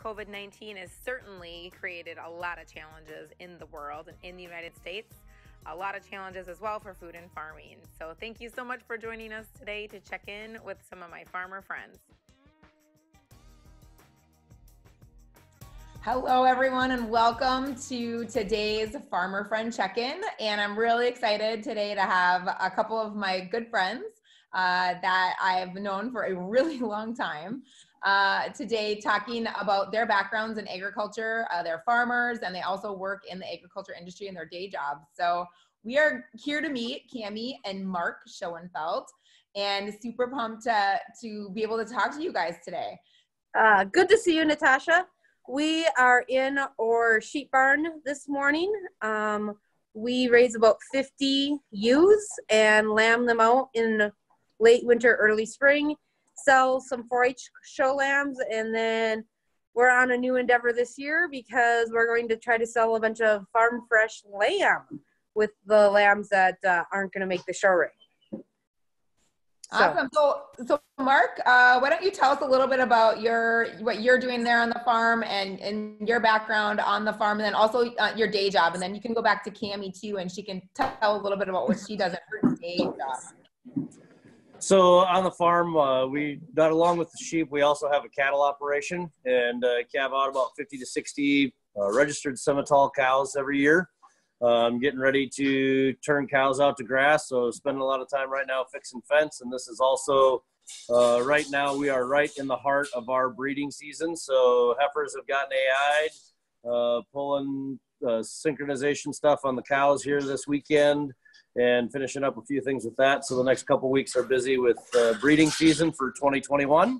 COVID-19 has certainly created a lot of challenges in the world and in the United States. A lot of challenges as well for food and farming. So thank you so much for joining us today to check in with some of my farmer friends. Hello, everyone, and welcome to today's Farmer Friend Check-In. And I'm really excited today to have a couple of my good friends that I've known for a really long time today, talking about their backgrounds in agriculture. They're farmers, and they also work in the agriculture industry in their day jobs. So we are here to meet Cami and Mark Schoenfeld, and super pumped to be able to talk to you guys today. Good to see you, Natasha. We are in our sheep barn this morning. We raise about 50 ewes and lamb them out in late winter, early spring, sell some 4-H show lambs, and then we're on a new endeavor this year because we're going to try to sell a bunch of farm fresh lamb with the lambs that aren't going to make the show ring. Awesome. So Mark, why don't you tell us a little bit about what you're doing there on the farm and your background on the farm, and then also your day job, and then you can go back to Cami too, and she can tell a little bit about what she does at her day job. So on the farm, we not along with the sheep, we also have a cattle operation, and calve out about 50 to 60 registered Simmental cows every year. I'm getting ready to turn cows out to grass, so spending a lot of time right now fixing fence. And this is also, right now we are right in the heart of our breeding season. So heifers have gotten AI'd, pulling synchronization stuff on the cows here this weekend and finishing up a few things with that. So the next couple weeks are busy with breeding season for 2021.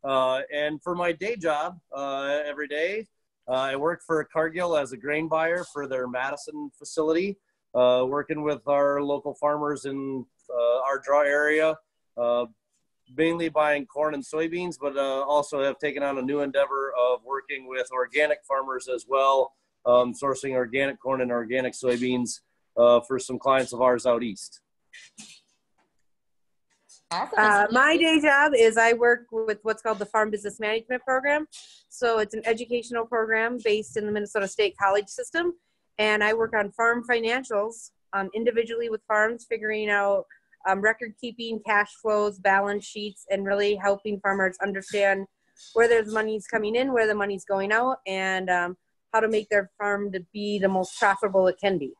And for my day job, every day, I work for Cargill as a grain buyer for their Madison facility, working with our local farmers in our draw area, mainly buying corn and soybeans, but also have taken on a new endeavor of working with organic farmers as well, sourcing organic corn and organic soybeans for some clients of ours out east. Awesome. My day job is I work with what's called the Farm Business Management Program. So it's an educational program based in the Minnesota State College system. And I work on farm financials individually with farms, figuring out record keeping, cash flows, balance sheets, and really helping farmers understand where their money's coming in, where the money's going out, and how to make their farm to be the most profitable it can be.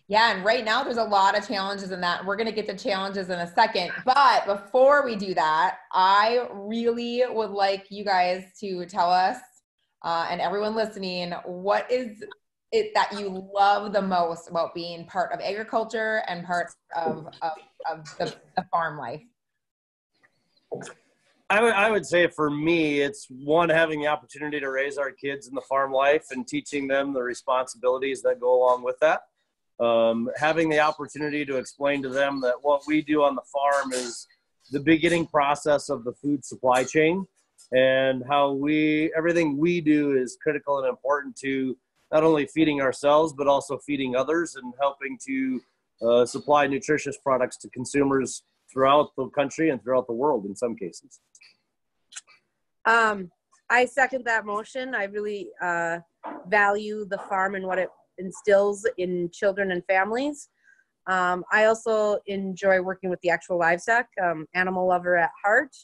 Yeah, and right now there's a lot of challenges in that. We're going to get to challenges in a second. But before we do that, I really would like you guys to tell us, and everyone listening, what is it that you love the most about being part of agriculture and part of the farm life? I would say for me, it's one, having the opportunity to raise our kids in the farm life and teaching them the responsibilities that go along with that. Having the opportunity to explain to them that what we do on the farm is the beginning process of the food supply chain, and how everything we do is critical and important to not only feeding ourselves, but also feeding others and helping to supply nutritious products to consumers throughout the country and throughout the world in some cases. I second that motion. I really value the farm and what it instills in children and families. I also enjoy working with the actual livestock, animal lover at heart.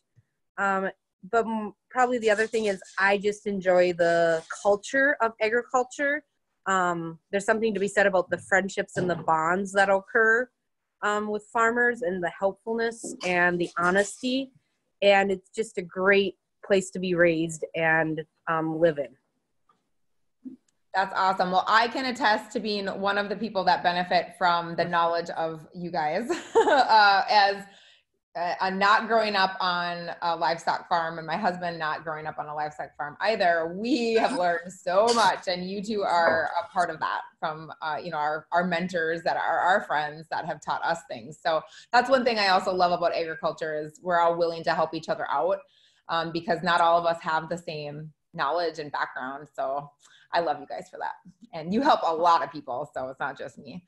But probably the other thing is I just enjoy the culture of agriculture. There's something to be said about the friendships and the bonds that occur with farmers, and the helpfulness and the honesty. And it's just a great place to be raised and live in. That's awesome. Well, I can attest to being one of the people that benefit from the knowledge of you guys as not growing up on a livestock farm, and my husband not growing up on a livestock farm either. We have learned so much, and you two are a part of that from, our mentors that are our friends that have taught us things. So that's one thing I also love about agriculture is we're all willing to help each other out because not all of us have the same knowledge and background. So I love you guys for that. And you help a lot of people, so it's not just me.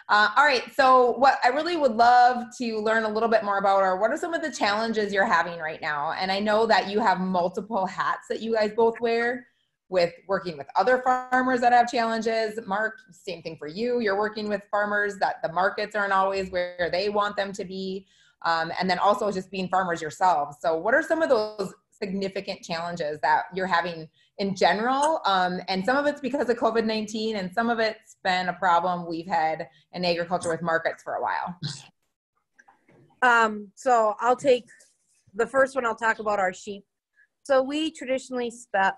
All right, so what I really would love to learn a little bit more about are what are some of the challenges you're having right now? And I know that you have multiple hats that you guys both wear with working with other farmers that have challenges. Mark, same thing for you. You're working with farmers that the markets aren't always where they want them to be. And then also just being farmers yourselves. So what are some of those significant challenges that you're having in general? And some of it's because of COVID-19 and some of it's been a problem we've had in agriculture with markets for a while. So I'll take the first one. I'll talk about our sheep. So we traditionally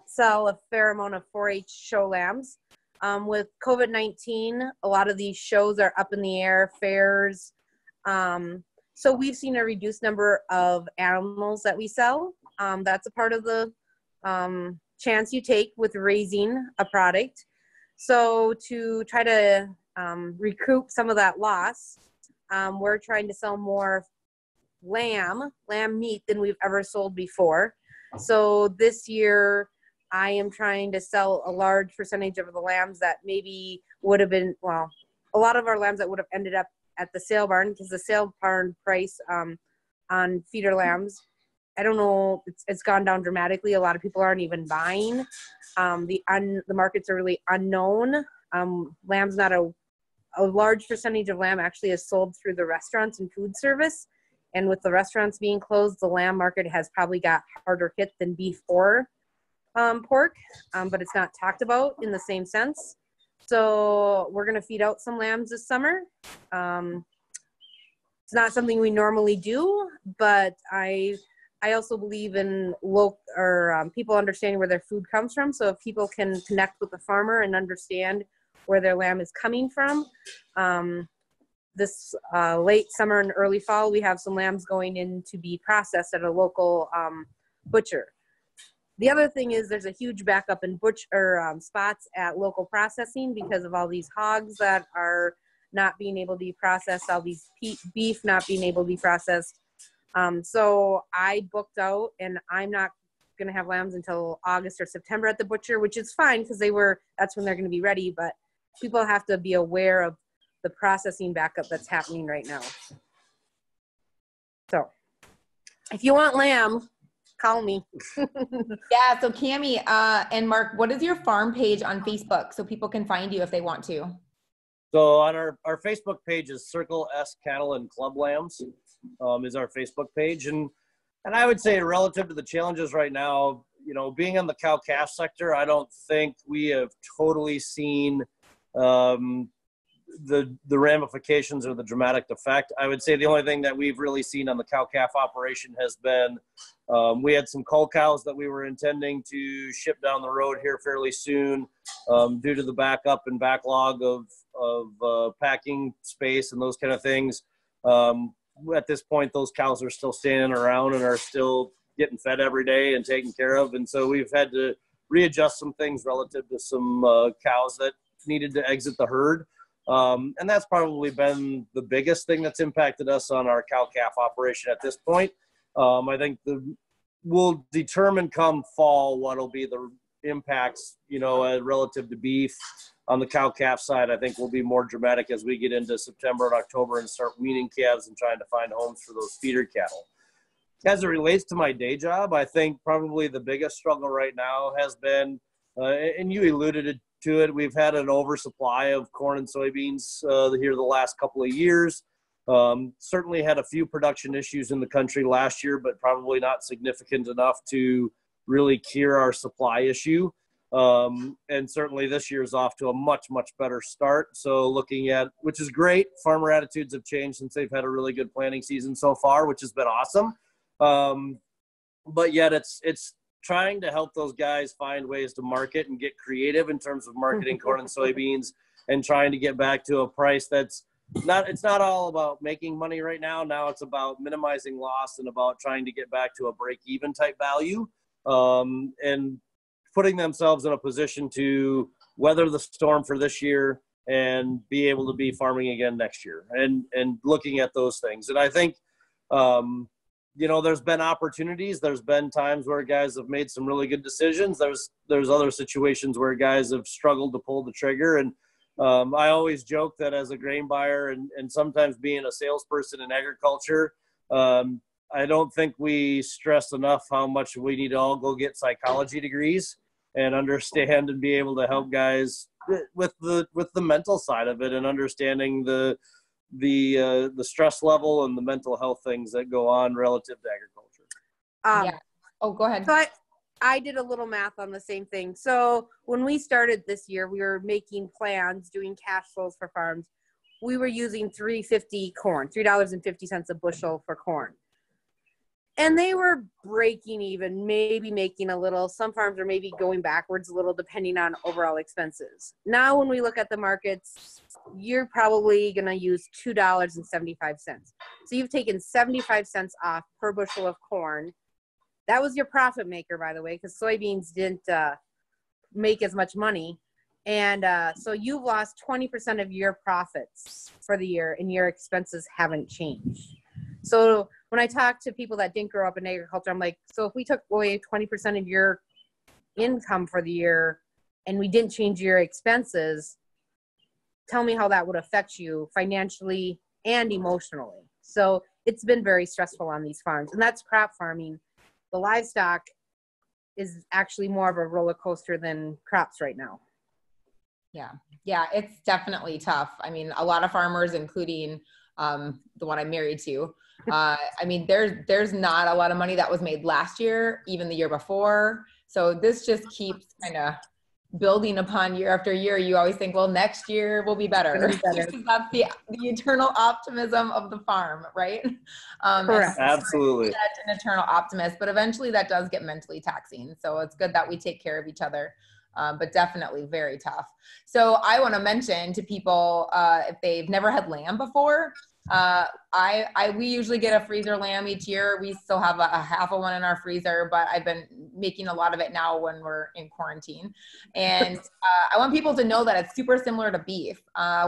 sell a fair amount of 4-H show lambs. With COVID-19, a lot of these shows are up in the air, fairs. So we've seen a reduced number of animals that we sell. That's a part of the chance you take with raising a product. So to try to recoup some of that loss, we're trying to sell more lamb meat than we've ever sold before. So this year I am trying to sell a large percentage of the lambs that maybe would have been, well, a lot of our lambs that would have ended up at the sale barn, because the sale barn price on feeder lambs, I don't know, it's gone down dramatically. A lot of people aren't even buying. The markets are really unknown. Lamb's not a large percentage of lamb actually is sold through the restaurants and food service. And with the restaurants being closed, the lamb market has probably got harder hit than beef or pork, but it's not talked about in the same sense. So we're going to feed out some lambs this summer. It's not something we normally do, but I also believe in people understanding where their food comes from. So if people can connect with the farmer and understand where their lamb is coming from, this late summer and early fall, we have some lambs going in to be processed at a local butcher. The other thing is there's a huge backup in spots at local processing because of all these hogs that are not being able to be processed, all these beef not being able to be processed. So I booked out, and I'm not going to have lambs until August or September at the butcher, which is fine because that's when they're going to be ready. But people have to be aware of the processing backup that's happening right now. So if you want lamb, call me. Yeah, so Cammie and Mark, what is your farm page on Facebook so people can find you if they want to? So on our Facebook page is Circle S Cattle and Club Lambs is our Facebook page. And I would say relative to the challenges right now, being in the cow-calf sector, I don't think we have totally seen the ramifications or the dramatic effect. I would say the only thing that we've really seen on the cow-calf operation has been we had some cull cows that we were intending to ship down the road here fairly soon due to the backup and backlog of packing space and those kind of things. At this point, those cows are still standing around and are still getting fed every day and taken care of. And so we've had to readjust some things relative to some cows that needed to exit the herd. And that's probably been the biggest thing that's impacted us on our cow-calf operation at this point. I think we'll determine come fall what'll be the impacts, relative to beef. On the cow-calf side, I think will be more dramatic as we get into September and October and start weaning calves and trying to find homes for those feeder cattle. As it relates to my day job, I think probably the biggest struggle right now has been, and you alluded to it, we've had an oversupply of corn and soybeans here the last couple of years. Certainly had a few production issues in the country last year, but probably not significant enough to really cure our supply issue. And certainly this year is off to a much, much better start. So looking at, which is great, farmer attitudes have changed since they've had a really good planting season so far, which has been awesome. But yet it's trying to help those guys find ways to market and get creative in terms of marketing corn and soybeans and trying to get back to a price that's it's not all about making money right now. Now it's about minimizing loss and about trying to get back to a break-even type value, and putting themselves in a position to weather the storm for this year and be able to be farming again next year and looking at those things. And I think there's been opportunities. There's been times where guys have made some really good decisions. There's other situations where guys have struggled to pull the trigger. And I always joke that as a grain buyer and sometimes being a salesperson in agriculture, I don't think we stress enough how much we need to all go get psychology degrees and understand and be able to help guys with the mental side of it and understanding the stress level and the mental health things that go on relative to agriculture. Yeah. Oh, go ahead. So I did a little math on the same thing. So when we started this year, we were making plans, doing cash flows for farms. We were using $3.50 corn, $3.50 a bushel for corn. And they were breaking even, maybe making a little. Some farms are maybe going backwards a little depending on overall expenses. Now when we look at the markets, you're probably going to use $2.75. So you've taken 75 cents off per bushel of corn. That was your profit maker, by the way, because soybeans didn't make as much money. And so you've lost 20% of your profits for the year, and your expenses haven't changed. So when I talk to people that didn't grow up in agriculture, I'm like, so if we took away 20% of your income for the year and we didn't change your expenses, tell me how that would affect you financially and emotionally. So it's been very stressful on these farms, and that's crop farming. The livestock is actually more of a roller coaster than crops right now. Yeah, it's definitely tough. I mean, a lot of farmers, including the one I'm married to, I mean, there's not a lot of money that was made last year, even the year before. So this just keeps kind of building upon year after year. You always think, well, next year will be better. That's the eternal optimism of the farm, right? Correct. Absolutely. An eternal optimist, but eventually that does get mentally taxing. So it's good that we take care of each other. But definitely very tough. So I want to mention to people, if they've never had lamb before, we usually get a freezer lamb each year. We still have a half of one in our freezer, but I've been making a lot of it now when we're in quarantine. And I want people to know that it's super similar to beef.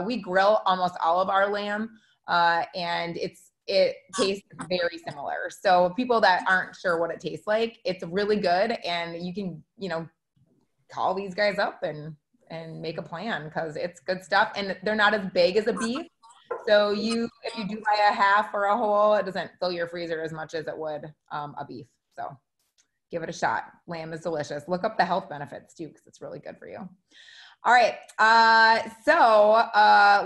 We grill almost all of our lamb, and it tastes very similar. So people that aren't sure what it tastes like, it's really good, and you can, call these guys up and make a plan, because it's good stuff, and they're not as big as a beef. So if you do buy a half or a whole, it doesn't fill your freezer as much as it would a beef. So give it a shot. Lamb is delicious. Look up the health benefits too, because it's really good for you. All right.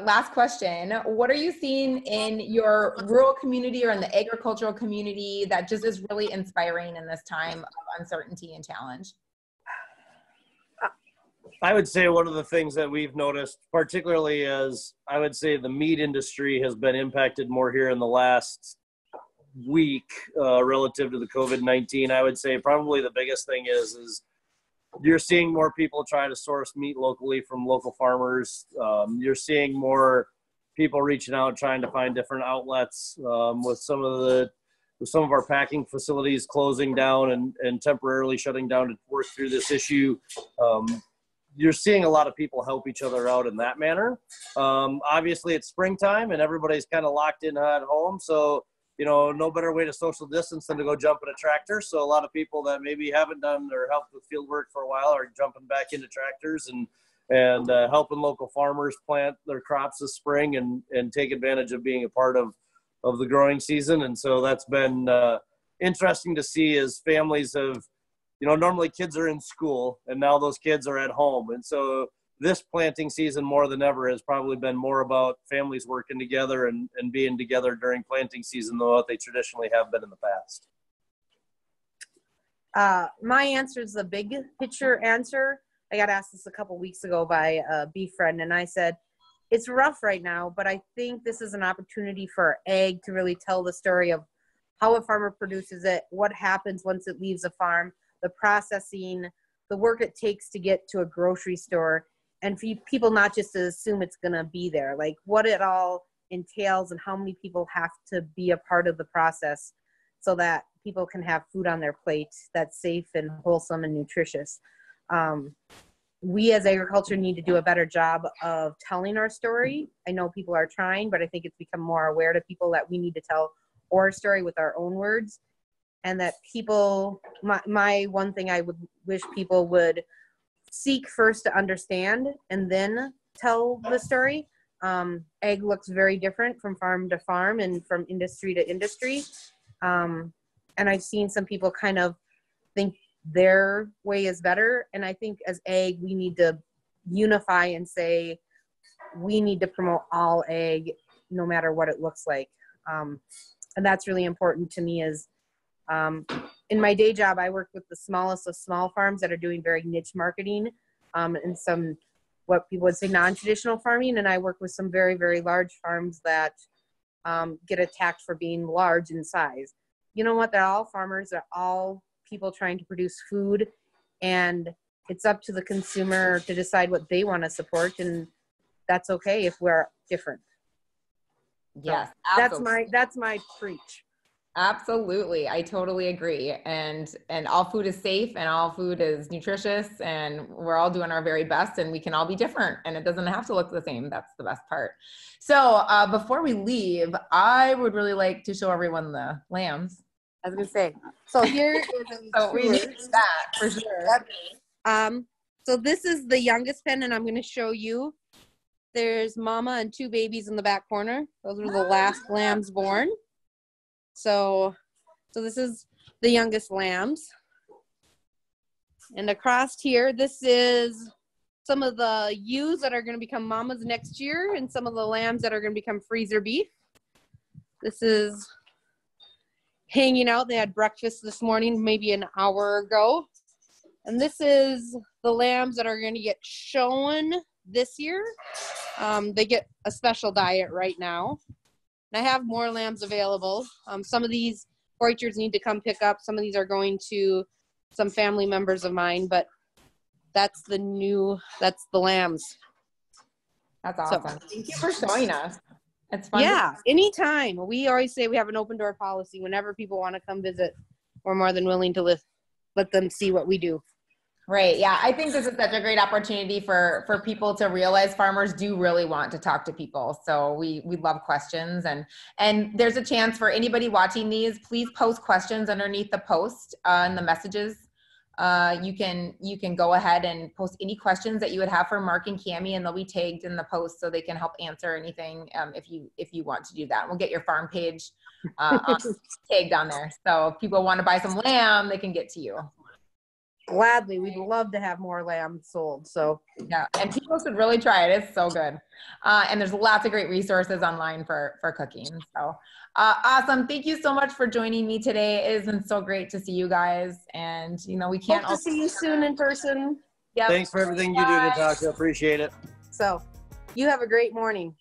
Last question. What are you seeing in your rural community or in the agricultural community that just is really inspiring in this time of uncertainty and challenge? I would say one of the things that we've noticed, particularly as I would say the meat industry has been impacted more here in the last week relative to the COVID-19. I would say probably the biggest thing is you're seeing more people try to source meat locally from local farmers. You're seeing more people reaching out, trying to find different outlets with some of our packing facilities closing down and temporarily shutting down to work through this issue. You're seeing a lot of people help each other out in that manner. Obviously it's springtime and everybody's kind of locked in at home. So, no better way to social distance than to go jump in a tractor. So a lot of people that maybe haven't done or helped with field work for a while are jumping back into tractors and helping local farmers plant their crops this spring and take advantage of being a part of the growing season. And so that's been interesting to see as families have, normally kids are in school and now those kids are at home. And so this planting season more than ever has probably been more about families working together and being together during planting season than what they traditionally have been in the past. My answer is the big picture answer. I got asked this a couple weeks ago by a beef friend, and I said, it's rough right now, but I think this is an opportunity for ag to really tell the story of how a farmer produces it, what happens once it leaves a farm, the processing, the work it takes to get to a grocery store, and for people not just to assume it's going to be there, like what it all entails and how many people have to be a part of the process so that people can have food on their plate that's safe and wholesome and nutritious. We as agriculture need to do a better job of telling our story. I know people are trying, but I think it's become more aware to people that we need to tell our story with our own words and that people, my one thing I would wish people would seek first to understand and then tell the story. Egg looks very different from farm to farm and from industry to industry. And I've seen some people kind of think their way is better. And I think as egg, we need to unify and say, we need to promote all egg, no matter what it looks like. And that's really important to me is, in my day job, I work with the smallest of small farms that are doing very niche marketing, and some, what people would say, non-traditional farming. And I work with some very, very large farms that get attacked for being large in size. You know what? They're all farmers. They're all people trying to produce food. And it's up to the consumer to decide what they want to support. And that's okay if we're different. Yes, so that's my preach. Absolutely. I totally agree. And all food is safe and all food is nutritious and we're all doing our very best and we can all be different and it doesn't have to look the same. That's the best part. So before we leave, I would really like to show everyone the lambs. I was going to say, so here is so we need that for sure. So this is the youngest pen and I'm going to show you. There's mama and two babies in the back corner. Those were the last lambs born. So this is the youngest lambs. And across here, this is some of the ewes that are going to become mamas next year and some of the lambs that are going to become freezer beef. This is hanging out. They had breakfast this morning, maybe an hour ago. And this is the lambs that are going to get shown this year. They get a special diet right now. And I have more lambs available. Some of these poachers need to come pick up. Some of these are going to some family members of mine, but that's the lambs. That's awesome. So, thank you for showing us. It's fun. Yeah, anytime. We always say we have an open door policy. Whenever people want to come visit, we're more than willing to let them see what we do. Right. Yeah. I think this is such a great opportunity for people to realize farmers do really want to talk to people. So we love questions and there's a chance for anybody watching these, please post questions underneath the post in the messages. You can go ahead and post any questions that you would have for Mark and Cammie and they'll be tagged in the post so they can help answer anything if you want to do that. We'll get your farm page tagged on there. So if people want to buy some lamb, they can get to you. Gladly. We'd love to have more lamb sold. So yeah, and people should really try it. It's so good. And there's lots of great resources online for cooking. So awesome. Thank you so much for joining me today. It has been so great to see you guys. And we can't hope to see you soon in person. Yep. Thanks for everything you do, Natasha. Appreciate it. So you have a great morning.